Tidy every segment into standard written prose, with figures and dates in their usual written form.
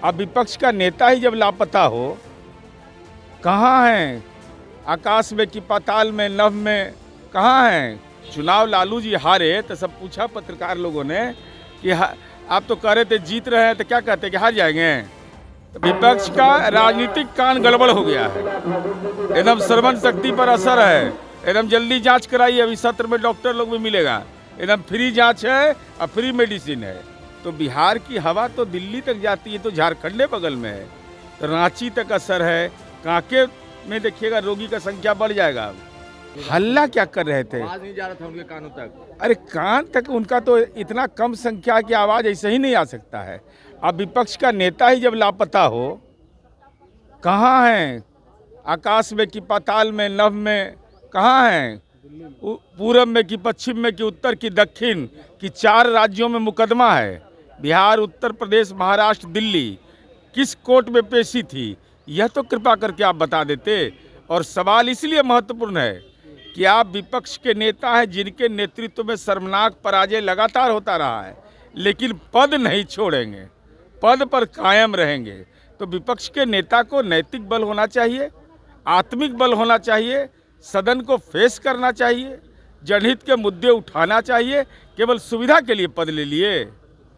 अब विपक्ष का नेता ही जब लापता हो, कहाँ हैं? आकाश में कि पाताल में, नभ में, कहाँ हैं? चुनाव लालू जी हारे तो सब पूछा पत्रकार लोगों ने कि आप तो कह रहे थे जीत रहे हैं, तो क्या कहते हैं कि हार जाएंगे? तो विपक्ष का राजनीतिक कान गड़बड़ हो गया है, एकदम श्रवण शक्ति पर असर है। एकदम जल्दी जांच कराइए, अभी सत्र में डॉक्टर लोग भी मिलेगा, एकदम फ्री जांच है और फ्री मेडिसिन है। तो बिहार की हवा तो दिल्ली तक जाती है, तो झारखंड बगल में है, तो रांची तक असर है। कांके में देखिएगा रोगी का संख्या बढ़ जाएगा। हल्ला क्या कर रहे थे? आवाज नहीं जा रहा था उनके कानों तक। अरे कान तक उनका तो इतना कम संख्या की आवाज़ ऐसे ही नहीं आ सकता है। अब विपक्ष का नेता ही जब लापता हो, कहाँ हैं? आकाश में कि पाताल में, नभ में, कहाँ हैं? पूरब में कि पश्चिम में कि उत्तर की दक्षिण की 4 राज्यों में मुकदमा है। बिहार, उत्तर प्रदेश, महाराष्ट्र, दिल्ली, किस कोर्ट में पेशी थी, यह तो कृपा करके आप बता देते। और सवाल इसलिए महत्वपूर्ण है कि आप विपक्ष के नेता हैं जिनके नेतृत्व में शर्मनाक पराजय लगातार होता रहा है, लेकिन पद नहीं छोड़ेंगे, पद पर कायम रहेंगे। तो विपक्ष के नेता को नैतिक बल होना चाहिए, आत्मिक बल होना चाहिए, सदन को फेस करना चाहिए, जनहित के मुद्दे उठाना चाहिए। केवल सुविधा के लिए पद ले लिए।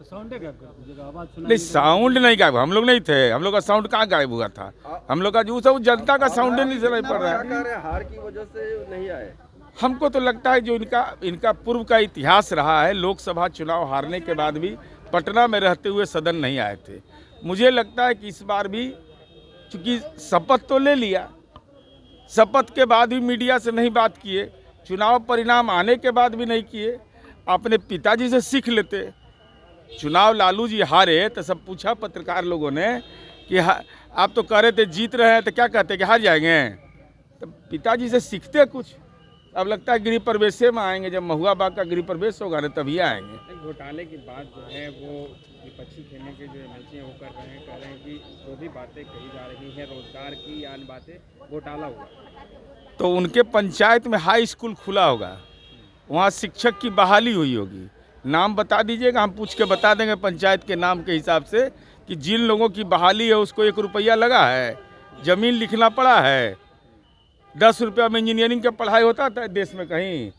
नहीं, साउंड नहीं गायब, हम लोग नहीं थे, हम लोग का साउंड कहाँ गायब हुआ था? हम लोग का जो सब जनता का साउंड नहीं सुनाई पड़ रहा है। हार की वजह से नहीं आए। हमको तो लगता है जो इनका पूर्व का इतिहास रहा है, लोकसभा चुनाव हारने के बाद भी पटना में रहते हुए सदन नहीं आए थे। मुझे लगता है कि इस बार भी चूंकि शपथ तो ले लिया, शपथ के बाद भी मीडिया से नहीं बात किए, चुनाव परिणाम आने के बाद भी नहीं किए। अपने पिताजी से सीख लेते। चुनाव लालू जी हारे तो सब पूछा पत्रकार लोगों ने कि आप तो कह रहे थे जीत रहे हैं, तो क्या कहते हैं कि हार जाएंगे? तो पिताजी से सीखते कुछ। अब लगता है गृह प्रवेश में आएंगे, जब महुआ बाग का गृह प्रवेश होगा ना तभी आएंगे। घोटाले की बात जो है वो विपक्षी खेमे के जो एमएलसी हैं वो कर रहे हैं कि जो भी बातें कही जा रही हैं रोजगार की या अन्य बातें, घोटाला हुआ। तो उनके पंचायत में हाई स्कूल खुला होगा, वहाँ शिक्षक की बहाली हुई होगी। नाम बता दीजिएगा, हम पूछ के बता देंगे पंचायत के नाम के हिसाब से कि जिन लोगों की बहाली है उसको 1 रुपया लगा है, ज़मीन लिखना पड़ा है। 10 रुपया में इंजीनियरिंग का पढ़ाई होता था देश में कहीं?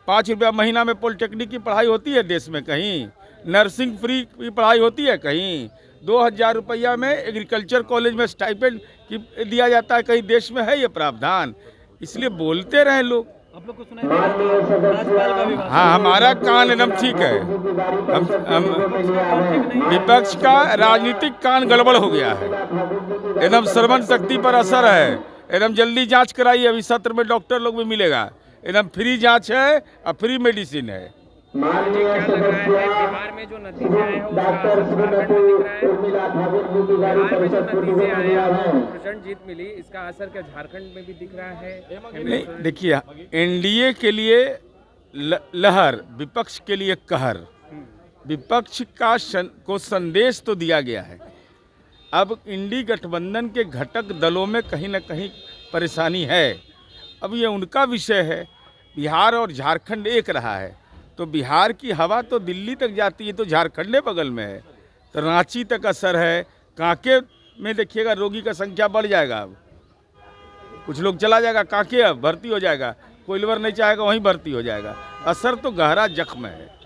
5 रुपया महीना में पॉलिटेक्निक की पढ़ाई होती है देश में कहीं? नर्सिंग फ्री की पढ़ाई होती है कहीं? 2000 रुपया में एग्रीकल्चर कॉलेज में स्टाइपेंड दिया जाता है कहीं? देश में है ये प्रावधान? इसलिए बोलते रहे लोग। आप लोग को सुनाई दे राज्यपाल का भी? हाँ, हमारा कान एकदम ठीक है। हम विपक्ष का राजनीतिक कान गड़बड़ हो गया है, एकदम श्रवण शक्ति पर असर है। एकदम जल्दी जांच कराइए, अभी सत्र में डॉक्टर लोग भी मिलेगा, एकदम फ्री जांच है और फ्री मेडिसिन है। क्या लग रहा है बिहार में जो नतीजे आए हैं उसका असर झारखंड में दिख रहा है? बिहार में जो नतीजे आए हैं, प्रचंड जीत मिली, इसका असर क्या झारखंड में भी दिख रहा है? नहीं, देखिए, एनडीए के लिए लहर, विपक्ष के लिए कहर। विपक्ष का को संदेश तो दिया गया है। अब इंडी गठबंधन के घटक दलों में कहीं ना कहीं परेशानी है। अब ये उनका विषय है। बिहार और झारखंड एक रहा है, तो बिहार की हवा तो दिल्ली तक जाती है, तो झारखंड बगल में है, तो रांची तक असर है। कांके में देखिएगा रोगी का संख्या बढ़ जाएगा। अब कुछ लोग चला जाएगा कांके, अब भर्ती हो जाएगा, कोइलवर नहीं चाहेगा वहीं भर्ती हो जाएगा। असर तो गहरा जख्म है।